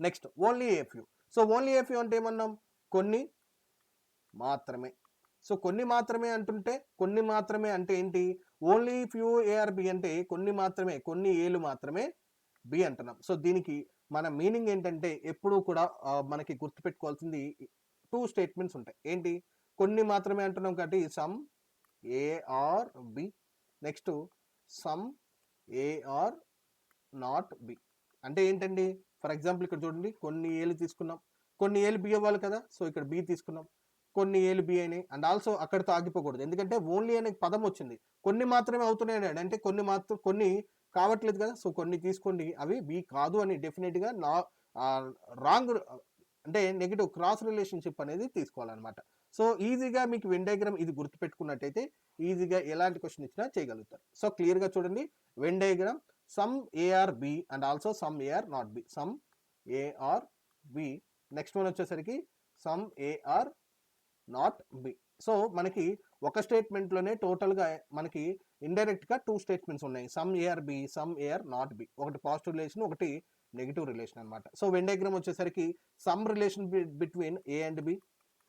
S1: next only a few. So only a few అంటే ఏమన్నాం, కొన్ని మాత్రమే. సో కొన్ని మాత్రమే అంటుంటే, కొన్ని మాత్రమే అంటే ఏంటి? Only few A are B అంటే కొన్ని మాత్రమే, కొన్ని ఏలు మాత్రమే బి అంటున్నాం. సో దీనికి మన మీనింగ్ ఏంటంటే ఎప్పుడూ కూడా మనకి గుర్తుపెట్టుకోవాల్సింది 2 స్టేట్మెంట్స్ ఉంటాయి. ఏంటి? కొన్ని మాత్రమే అంటున్నాం కాబట్టి some A are B, next some A are not B. అంటే ఏంటండి? ఫర్ ఎగ్జాంపుల్ ఇక్కడ చూడండి, కొన్ని ఏలు తీసుకున్నాం, కొన్ని ఏలు బి అవ్వాలి కదా, సో ఇక్కడ బి తీసుకున్నాం, కొన్ని ఏలు బి అయినాయి. అండ్ ఆల్సో అక్కడితో ఆగిపోకూడదు, ఎందుకంటే ఓన్లీ అనే పదం వచ్చింది, కొన్ని మాత్రమే అవుతున్నాయి అంటే కొన్ని కావట్లేదు కదా, సో కొన్ని తీసుకోండి అవి బి కాదు అని డెఫినెట్గా నా రాంగ్ అంటే నెగిటివ్ క్రాస్ రిలేషన్షిప్ అనేది తీసుకోవాలన్నమాట. సో ఈజీగా మీకు వెన్ డయాగ్రామ్ ఇది గుర్తుపెట్టుకున్నట్టయితే ఈజీగా ఎలాంటి క్వశ్చన్ ఇచ్చినా చేయగలుగుతారు. సో క్లియర్గా చూడండి, Venn diagram some A are B and also some A are not B, some A are B, next one వచ్చేసరికి some A are not B. So మనకి ఒక స్టేట్మెంట్లోనే టోటల్గా మనకి ఇండైరెక్ట్గా 2 స్టేట్మెంట్స్ ఉన్నాయి, some A are B, some A are not B. ఒకటి పాజిటివ్ రిలేషన్, ఒకటి నెగిటివ్ రిలేషన్ అనమాట. సో వెన్ డయాగ్రామ్ వచ్చేసరికి some relation between A and B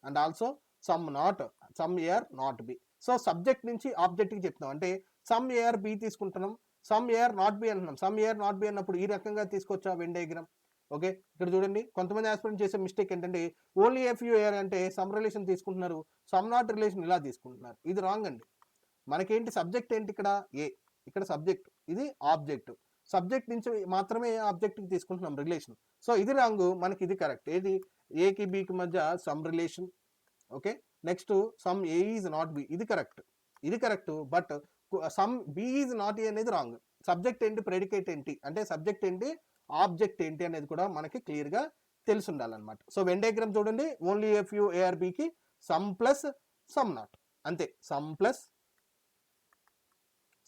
S1: and also some A are not B. So subject నుంచి ఆబ్జెక్ట్కి చెప్తున్నాం, అంటే సమ్ ఏఆర్ బి తీసుకుంటున్నాం, some A are not B అంటున్నాం. సమ్ ఏఆర్ నాట్ బి అన్నప్పుడు ఈ రకంగా తీసుకొచ్చా వెన్ డయాగ్రామ్. ఓకే, ఇక్కడ చూడండి కొంతమంది ఆస్పిరెంట్ చేసే మిస్టేక్ ఏంటంటే ఓన్లీ ఎఫ్ యూ ఏఆర్ అంటే సమ్ రిలేషన్ తీసుకుంటున్నారు, సమ్ నాట్ రిలేషన్ ఇలా తీసుకుంటున్నారు. ఇది రాంగ్ అండి. మనకేంటి సబ్జెక్ట్ ఏంటి ఇక్కడ? ఏ, ఇక్కడ సబ్జెక్ట్, ఇది ఆబ్జెక్ట్. సబ్జెక్ట్ నుంచి మాత్రమే ఆబ్జెక్ట్కి తీసుకుంటున్నాం రిలేషన్. సో ఇది రాంగ్, మనకి ఇది కరెక్ట్. ఏది? ఏకి బికి మధ్య some relation. Okay, next some A is not B, ఇది కరెక్ట్, ఇది correct. But some B is not A అనేది రాంగ్. సబ్జెక్ట్ ఏంటి, ప్రెడికేట్ ఏంటి, అంటే సబ్జెక్ట్ ఏంటి, ఆబ్జెక్ట్ ఏంటి అనేది కూడా మనకి క్లియర్గా తెలిసి ఉండాలన్నమాట. సో వెన్ డయాగ్రామ్ చూడండి, ఓన్లీ ఎఫ్ యూ ఏఆర్ బికి సమ్ ప్లస్ సమ్ నాట్, అంతే, సమ్ ప్లస్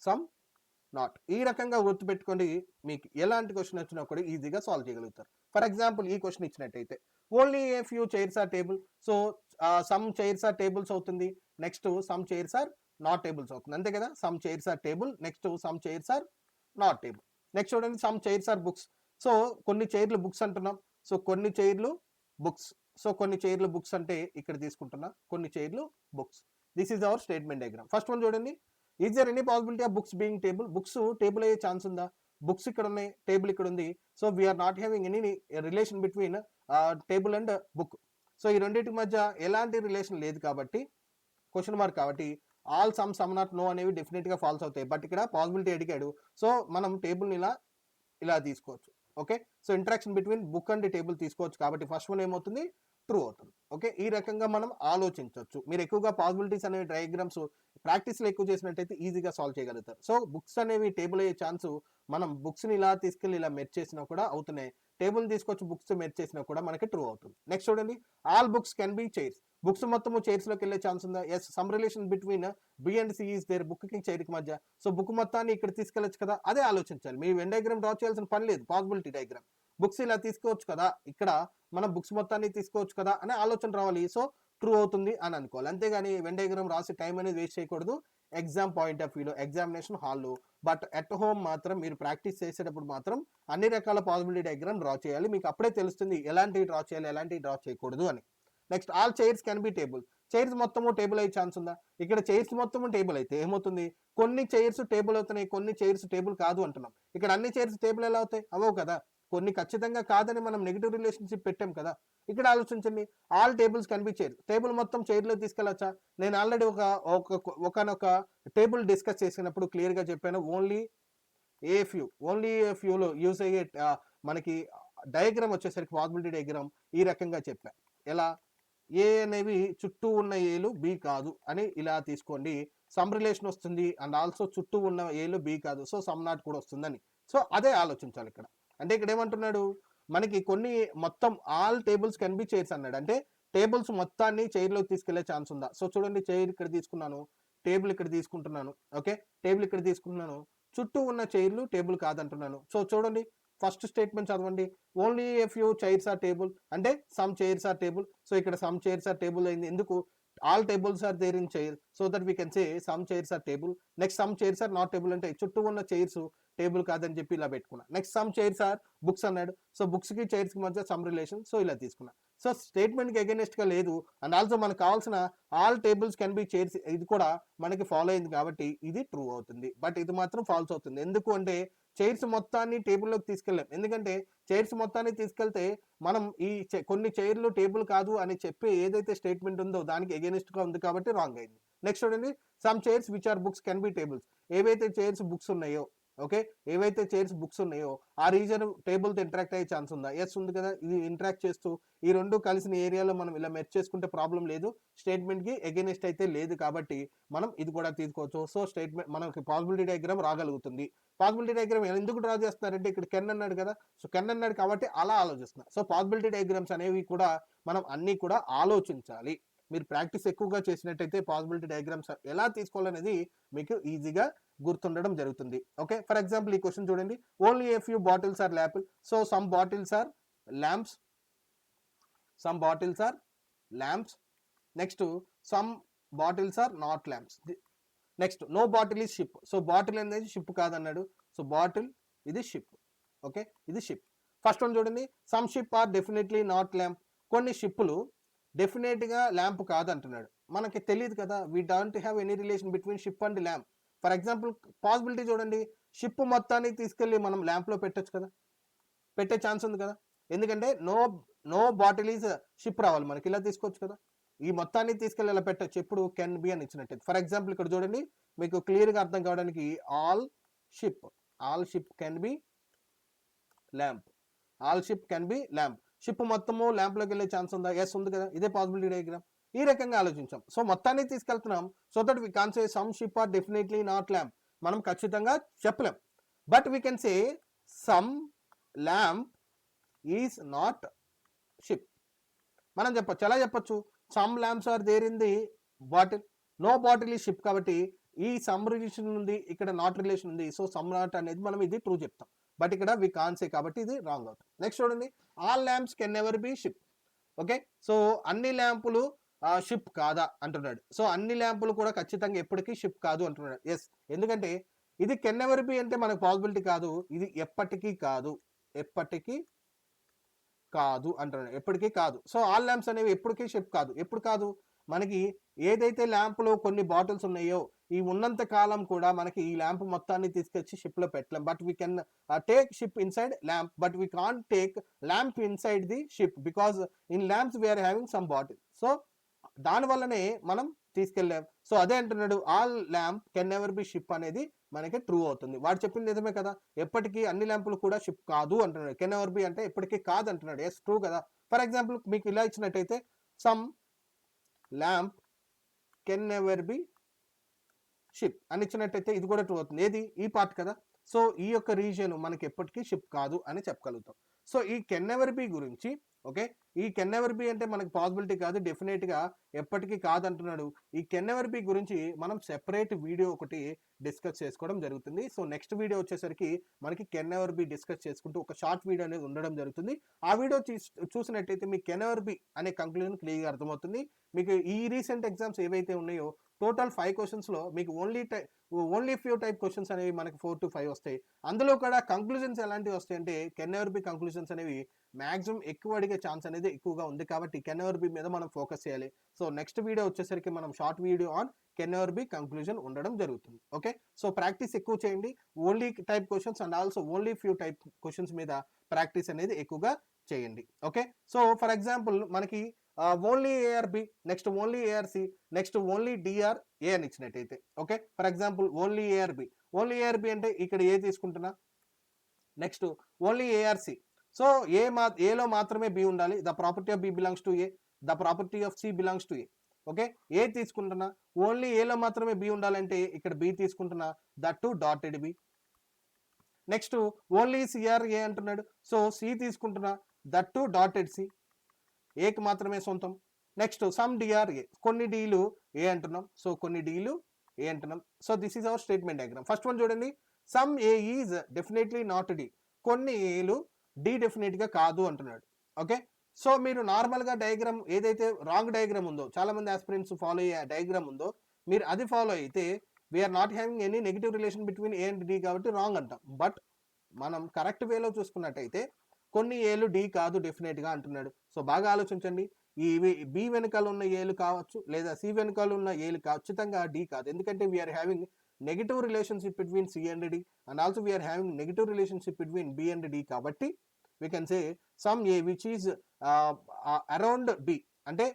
S1: సమ్ నాట్. ఈ రకంగా గుర్తుపెట్టుకోండి, మీకు ఎలాంటి క్వశ్చన్ వచ్చినా కూడా ఈజీగా సాల్వ్ చేయగలుగుతారు. ఫర్ ఎగ్జాంపుల్ ఈ క్వశ్చన్ ఇచ్చినట్టయితే only a few chairs are table, so some chairs are tables అవుతుంది, next some chairs are not tables అవుతుంది, అంతే కదా. Some chairs are table, next some chairs are not table. Next చూడండి, some chairs are books, so కొన్ని చైర్లు books అంటున్నాం, so కొన్ని చైర్లు బుక్స్. సో కొన్ని చైర్లు బుక్స్ అంటే ఇక్కడ తీసుకుంటున్నా, కొన్ని చైర్లు books. This is our statement diagram. First one చూడండి, is there any possibility of books being table, books table అయ్యే ఛాన్స్ ఉందా? బుక్స్ ఇక్కడ ఉన్నాయి, టేబుల్ ఇక్కడ ఉంది, so we are not having any relation between table and book. So ఈ రెండింటి మధ్య ఎలాంటి రిలేషన్ లేదు కాబట్టి క్వశ్చన్ మార్క్, కాబట్టి ఆల్ సమ్ నాట్ నో అనేవి డెఫినెట్గా ఫాల్స్ అవుతాయి. బట్ ఇక్కడ పాసిబిలిటీ అడిగాడు, సో మనం టేబుల్ని ఇలా తీసుకోవచ్చు. Okay, so interaction between book and table తీసుకోవచ్చు, కాబట్టి ఫస్ట్ వన్ ఏమవుతుంది, ట్రూ అవుతుంది. ఓకే, ఈ రకంగా మనం ఆలోచించవచ్చు. మీరు ఎక్కువగా పాసిబిలిటీస్ అనేవి డయాగ్రామ్స్ ప్రాక్టీస్లో ఎక్కువ చేసినట్టయితే ఈజీగా సాల్వ్ చేయగలుగుతారు. సో బుక్స్ అనేవి టేబుల్ అయ్యే ఛాన్స్, మనం బుక్స్ని ఇలా తీసుకెళ్ళి ఇలా మెర్జ్ చేసినా కూడా అవుతున్నాయి, టేబుల్ తీసుకొచ్చి బుక్స్ మెర్జ్ చేసినా కూడా మనకి ట్రూ అవుతుంది. నెక్స్ట్ చూడండి, all books can be chairs, books మొత్తము చైర్స్లోకి వెళ్ళే ఛాన్స్ ఉందా? Yes, some relation between B and C is there, బుక్కి చైర్కి మధ్య. సో బుక్ మొత్తాన్ని ఇక్కడ తీసుకెళ్ళచ్చు కదా, అదే ఆలోచించాలి. మీ వెన్ డయాగ్రామ్ డ్రా చేయాల్సిన పని లేదు, పాసిబిలిటీ డయాగ్రామ్. బుక్స్ ఇలా తీసుకోవచ్చు కదా, ఇక్కడ మనం బుక్స్ మొత్తాన్ని తీసుకోవచ్చు కదా అనే ఆలోచన రావాలి. సో ట్రూ అవుతుంది అని అనుకోవాలి, అంతేగాని వెన్ డయాగ్రామ్ రాసి టైం అనేది వేస్ట్ చేయకూడదు ఎగ్జామ్ పాయింట్ ఆఫ్ వ్యూలో, ఎగ్జామినేషన్ హాల్లో. బట్ ఎట్ హోమ్ మాత్రం మీరు ప్రాక్టీస్ చేసేటప్పుడు మాత్రం అన్ని రకాల పాసిబిలిటీ డయాగ్రామ్ డ్రా చేయాలి, మీకు అప్పుడే తెలుస్తుంది ఎలాంటివి డ్రా చేయాలి, ఎలాంటివి డ్రా చేయకూడదు అని. Next, all chairs can be table, chairs మొత్తము టేబుల్ అయ్యే ఛాన్స్ ఉందా? ఇక్కడ చైర్స్ మొత్తము టేబుల్ అయితే ఏమవుతుంది, కొన్ని చైర్స్ టేబుల్ అవుతున్నాయి, కొన్ని చైర్స్ టేబుల్ కాదు అంటున్నాం. ఇక్కడ అన్ని చైర్స్ టేబుల్ ఎలా అవుతాయి? అవ్వవు కదా, కొన్ని ఖచ్చితంగా కాదని మనం నెగిటివ్ రిలేషన్షిప్ పెట్టాం కదా. ఇక్కడ ఆలోచించండి, all tables can B chair, table మొత్తం చైర్లో తీసుకెళ్ళచ్చా? నేను ఆల్రెడీ ఒకనొక టేబుల్ డిస్కస్ చేసినప్పుడు క్లియర్గా చెప్పాను, ఓన్లీ ఏ ఫ్యూలో యూజ్ అయ్యే మనకి డయాగ్రామ్ వచ్చేసరికి పాసిబిలిటీ డయాగ్రామ్ ఈ రకంగా చెప్పా. ఎలా? ఏ అనేవి చుట్టూ ఉన్న ఏలు బి కాదు అని ఇలా తీసుకోండి, సమ్ రిలేషన్ వస్తుంది, అండ్ ఆల్సో చుట్టూ ఉన్న ఏలు బి కాదు, సో సమ్ నాట్ కూడా వస్తుందని. సో అదే ఆలోచించాలి ఇక్కడ. అంటే ఇక్కడ ఏమంటున్నాడు, మనకి కొన్ని మొత్తం all tables can be chairs అన్నాడు, అంటే టేబుల్స్ మొత్తాన్ని చైర్లోకి తీసుకెళ్లే ఛాన్స్ ఉందా? సో చూడండి, చైర్ ఇక్కడ తీసుకున్నాను, టేబుల్ ఇక్కడ తీసుకుంటున్నాను. ఓకే, టేబుల్ ఇక్కడ తీసుకుంటున్నాను, చుట్టూ ఉన్న చైర్లు టేబుల్ కాదంటున్నాను. సో చూడండి, ఫస్ట్ స్టేట్మెంట్ చదవండి, only a few chairs are table అంటే some chairs are table. So ఇక్కడ సమ్ చైర్స్ ఆర్ టేబుల్ అయింది, ఎందుకు? All tables are there in chair, so that we can say some chairs are table. Next, some chairs are not table అంటే చుట్టూ ఉన్న chairs table కాదని చెప్పి ఇలా పెట్టుకున్నా. Next, some chairs are books అన్నాడు, సో బుక్స్కి చైర్స్కి మధ్య సమ్ రిలేషన్, సో ఇలా తీసుకున్నా. సో స్టేట్మెంట్కి అగైనెస్ట్గా లేదు. అండ్ ఆల్సో మనకు కావాల్సిన all tables can be chairs ఇది కూడా మనకి ఫాలో అయింది కాబట్టి ఇది ట్రూ అవుతుంది. బట్ ఇది మాత్రం ఫాల్స్ అవుతుంది. ఎందుకు అంటే చైర్స్ మొత్తాన్ని టేబుల్లోకి తీసుకెళ్ళాం. ఎందుకంటే చైర్స్ మొత్తాన్ని తీసుకెళ్తే మనం ఈ కొన్ని చైర్లు టేబుల్ కాదు అని చెప్పి ఏదైతే స్టేట్మెంట్ ఉందో దానికి అగైనెస్ట్గా ఉంది కాబట్టి రాంగ్ అయింది. నెక్స్ట్ చూడండి, some chairs which are books can be tables. ఏవైతే చైర్స్ బుక్స్ ఉన్నాయో, ఓకే, ఏవైతే చైర్స్ బుక్స్ ఉన్నాయో ఆ రీజన్ టేబుల్తో ఇంటరాక్ట్ అయ్యే ఛాన్స్ ఉందా? ఎస్ ఉంది కదా. ఇది ఇంటరాక్ట్ చేస్తూ ఈ రెండు కలిసిన ఏరియాలో మనం ఇలా మెర్జ్ చేసుకుంటే ప్రాబ్లం లేదు. స్టేట్మెంట్కి అగైనెస్ట్ అయితే లేదు కాబట్టి మనం ఇది కూడా తీసుకోవచ్చు. సో స్టేట్మెంట్ మనకి పాసిబిలిటీ డయాగ్రామ్ రాగలుగుతుంది. పాసిబిలిటీ డయాగ్రామ్ ఎందుకు డ్రా చేస్తున్నారంటే ఇక్కడ కెన్ అన్నాడు కదా, సో కెన్ అన్నాడు కాబట్టి అలా ఆలోచిస్తున్నారు. సో పాసిబిలిటీ డయాగ్రామ్స్ అనేవి కూడా మనం అన్నీ కూడా ఆలోచించాలి. మీరు ప్రాక్టీస్ ఎక్కువగా చేసినట్టయితే పాసిబిలిటీ డయాగ్రామ్స్ ఎలా తీసుకోవాలనేది మీకు ఈజీగా గుర్తుండడం జరుగుతుంది. ఓకే, ఫర్ ఎగ్జాంపుల్ ఈ క్వశ్చన్ చూడండి, only a few bottles are lamps. So some bottles are lamps, some bottles are lamps. Next some bottles are not lamps. Next no bottle is ship. So bottle అనేది ship కాదన్నాడు. సో bottle ఇది ship. Okay, ఇది ship. First one చూడండి, some ship are definitely not lamp. కొన్ని షిప్పులు డెఫినెట్గా lamp కాదంటున్నాడు. మనకి తెలియదు కదా, we don't have any relation between ship and lamp. For example possibility చూడండి, షిప్ మొత్తాన్ని తీసుకెళ్ళి మనం ల్యాంప్లో పెట్టచ్చు కదా, పెట్టే ఛాన్స్ ఉంది కదా. ఎందుకంటే నో బాటిల్ ఈజ్ షిప్ రావాలి మనకి, ఇలా తీసుకోవచ్చు కదా. ఈ మొత్తాన్ని తీసుకెళ్ళి ఇలా పెట్టచ్చు. ఎప్పుడు కెన్ బి అని ఇచ్చినట్టు. ఫర్ ఎగ్జాంపుల్ ఇక్కడ చూడండి, మీకు క్లియర్గా అర్థం కావడానికి all ship can be lamp, all ship can be lamp. Ship మొత్తము ల్యాంప్లోకి వెళ్ళే ఛాన్స్ ఉందా? ఎస్ ఉంది కదా. ఇదే పాసిబిలిటీ డయాగ్రామ్. ఈ రకంగా ఆలోచించాం. సో మొత్తాన్ని తీసుకెళ్తున్నాం. So that we can say some ship are definitely not lamp. మనం ఖచ్చితంగా చెప్పలేం. But we can say some lamp is not ship. మనం చెప్పచ్చు. ఎలా చెప్పచ్చు? Some lamps are there in the bottle, no bottle is ship. కాబట్టి ఈ some relation ఉంది, ఇక్కడ నాట్ రిలేషన్ ఉంది. సో సమ్ నాట్ అనేది మనం ఇది ట్రూ చెప్తాం. బట్ ఇక్కడ వి కాన్ సే కాబట్టి ఇది రాంగ్ అవుతుంది. నెక్స్ట్ చూడండి, all lamps can never be ship. Okay, so అన్ని ల్యాంపులు షిప్ కాదా అంటున్నాడు. సో అన్ని ల్యాంపులు కూడా ఖచ్చితంగా ఎప్పటికీ షిప్ కాదు అంటున్నాడు. ఎస్, ఎందుకంటే ఇది కెన్ నెవర్ బి అంటే మనకు పాసిబిలిటీ కాదు, ఇది ఎప్పటికీ కాదు, ఎప్పటికీ కాదు అంటున్నాడు. ఎప్పటికీ కాదు. సో ఆల్ ల్యాంప్స్ అనేవి ఎప్పటికీ షిప్ కాదు. ఎప్పుడు కాదు? మనకి ఏదైతే ల్యాంప్లో కొన్ని బాటిల్స్ ఉన్నాయో ఈ ఉన్నంత కాలం కూడా మనకి ఈ ల్యాంప్ మొత్తాన్ని తీసుకొచ్చి షిప్లో పెట్టలేం. But we can take ship inside lamp, but we can't take lamp inside the ship because in lamps we are having some bottle. So దానివల్లనే మనం తీసుకెళ్ళాం. సో అదే అంటున్నాడు, all lamp can never be ship అనేది మనకి ట్రూ అవుతుంది. వాడు చెప్పింది నిజమే కదా, ఎప్పటికీ అన్ని ల్యాంపులు కూడా షిప్ కాదు అంటున్నాడు. కెన్ నెవర్ బి అంటే ఎప్పటికీ కాదు అంటున్నాడు. ఎస్ ట్రూ కదా. ఫర్ ఎగ్జాంపుల్ మీకు ఇలా ఇచ్చినట్టయితే some lamp can never be ship అని ఇచ్చినట్టయితే ఇది కూడా ట్రూ అవుతుంది. ఏది? ఈ పార్ట్ కదా. సో ఈ యొక్క రీజియన్ మనకి ఎప్పటికీ షిప్ కాదు అని చెప్పగలుగుతాం. సో ఈ కెన్ నెవర్ బి గురించి, ఓకే, ఈ కెన్ నెవర్ బి అంటే మనకి పాసిబిలిటీ కాదు, డెఫినెట్గా ఎప్పటికీ కాదు అంటున్నాడు. ఈ కెన్ నెవర్ బి గురించి మనం సెపరేట్ వీడియో ఒకటి డిస్కస్ చేసుకోవడం జరుగుతుంది. సో నెక్స్ట్ వీడియో వచ్చేసరికి మనకి కెన్ నెవర్ బి డిస్కస్ చేసుకుంటూ ఒక షార్ట్ వీడియో అనేది ఉండడం జరుగుతుంది. ఆ వీడియో చూసినట్టయితే మీకు కెన్ నెవర్ బి అనే కంక్లూజన్ క్లియర్గా అర్థమవుతుంది. మీకు ఈ రీసెంట్ ఎగ్జామ్స్ ఏవైతే ఉన్నాయో టోటల్ 5 క్వశ్చన్స్లో మీకు ఓన్లీ ఫ్యూ టైప్ క్వశ్చన్స్ అనేవి మనకి 4 to 5 వస్తాయి. అందులో కూడా కంక్లూజన్స్ ఎలాంటివి వస్తాయి అంటే కెన్ నెవర్ బి కంక్లూజన్స్ అనేవి మ్యాక్సిమం ఎక్కువ అడిగే ఛాన్స్ అనేది ఎక్కువగా ఉంది కాబట్టి కెన్ నెవర్ బి మీద మనం ఫోకస్ చేయాలి. సో నెక్స్ట్ వీడియో వచ్చేసరికి మనం short video on can never be conclusion ఉండడం జరుగుతుంది. ఓకే, సో ప్రాక్టీస్ ఎక్కువ చేయండి. Only type questions and also only few type questions మీద ప్రాక్టీస్ అనేది ఎక్కువగా చేయండి. ఓకే, సో ఫర్ ఎగ్జాంపుల్ మనకి only A are B, next only A are C, next only D are A అని ఇచ్చినట్టయితే, okay, for example only A are B అంటే ఇక్కడ ఏ తీసుకుంటున్నా. నెక్స్ట్ ఓన్లీ ఏఆర్సి, సో ఏలో మాత్రమే బి ఉండాలి. The property of B belongs to A, the property of C belongs to A. Okay, A తీసుకుంటున్నా, only ఏలో మాత్రమే బి ఉండాలంటే ఇక్కడ బి తీసుకుంటున్నా, that two dotted B. Next only C are A అంటున్నాడు, సో సి తీసుకుంటున్నా, దట్ టు డాటెడ్ సి, ఏకి మాత్రమే సొంతం. నెక్స్ట్ సమ్ డిఆర్ఏ, కొన్ని డీలు ఏ అంటున్నాం, సో కొన్ని డీలు ఏ అంటున్నాం. So this is our statement diagram. First one చూడండి, some A is definitely not D, కొన్ని ఏలు డి డెఫినెట్గా కాదు అంటున్నాడు. ఓకే, సో మీరు నార్మల్గా డయాగ్రామ్ ఏదైతే రాంగ్ డయాగ్రామ్ ఉందో, చాలా మంది ఆస్పిరెంట్స్ ఫాలో అయ్యే డయాగ్రామ్ ఉందో మీరు అది ఫాలో అయితే we are not having any negative relation between A and D కాబట్టి రాంగ్ అంటాం. బట్ మనం కరెక్ట్ వేలో చూసుకున్నట్టయితే కొన్ని ఏలు డి కాదు డెఫినెట్గా అంటున్నాడు. సో బాగా ఆలోచించండి. ఈ బి వెనకాల ఉన్న ఏలు కావచ్చు లేదా సి వెనకాల ఉన్న ఏలు ఖచ్చితంగా డి కాదు. ఎందుకంటే we are having negative relationship between C and D and also we are having negative relationship between B and D. కాబట్టి we can say some A which is around B, అంటే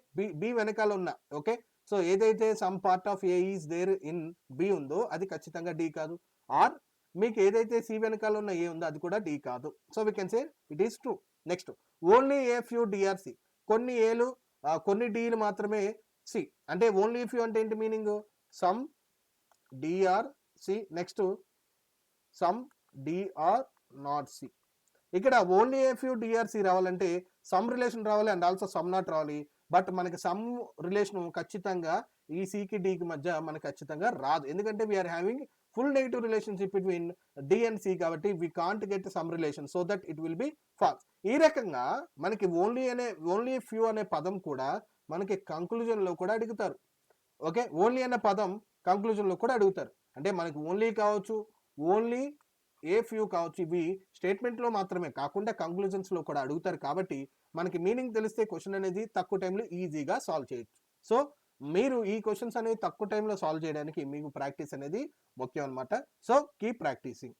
S1: బి వెనకాల ఉన్న, ఓకే. సో ఏదైతే some part of A is there in B ఉందో అది ఖచ్చితంగా D కాదు. Are మీకు ఏదైతే సి వెనకాల ఉన్న ఏ ఉందో అది కూడా డి కాదు. So we can say it is true. Next only a few DRC, కొన్ని ఏలు కొన్ని డీలు మాత్రమే సి. అంటే ఓన్లీ ఫ్యూ అంటే ఏంటి meaning? Some D are C, next some D are not C. ఇక్కడ ఓన్లీ ఏ ఫ్యూ డిఆర్సి రావాలంటే సమ్ రిలేషన్ రావాలి అండ్ ఆల్సో సమ్ నాట్ రావాలి. బట్ మనకి సమ్ రిలేషన్ ఖచ్చితంగా ఈ సికి డికి మధ్య మనకి ఖచ్చితంగా రాదు. ఎందుకంటే we are having full negative relationship between D and C, కాబట్టి we can't get some relation, so that it will be false. ఈ రకంగా మనకి ఓన్లీ ఫ్యూ అనే పదం కూడా మనకి కంక్లూజన్ లో కూడా అడుగుతారు. ఓకే, ఓన్లీ అనే పదం కంక్లూజన్ లో కూడా అడుగుతారు. అంటే మనకి ఓన్లీ కావచ్చు, ఓన్లీ ఏ ఫ్యూ కావచ్చు, ఇవి స్టేట్మెంట్ లో మాత్రమే కాకుండా కంక్లూజన్స్ లో కూడా అడుగుతారు. కాబట్టి మనకి మీనింగ్ తెలిస్తే క్వశ్చన్ అనేది తక్కువ టైంలో ఈజీగా సాల్వ్ చేయొచ్చు. సో మీరు ఈ క్వశ్చన్స్ అనేవి తక్కువ టైంలో సాల్వ్ చేయడానికి మీకు ప్రాక్టీస్ అనేది ముఖ్యం అనమాట. So keep practising.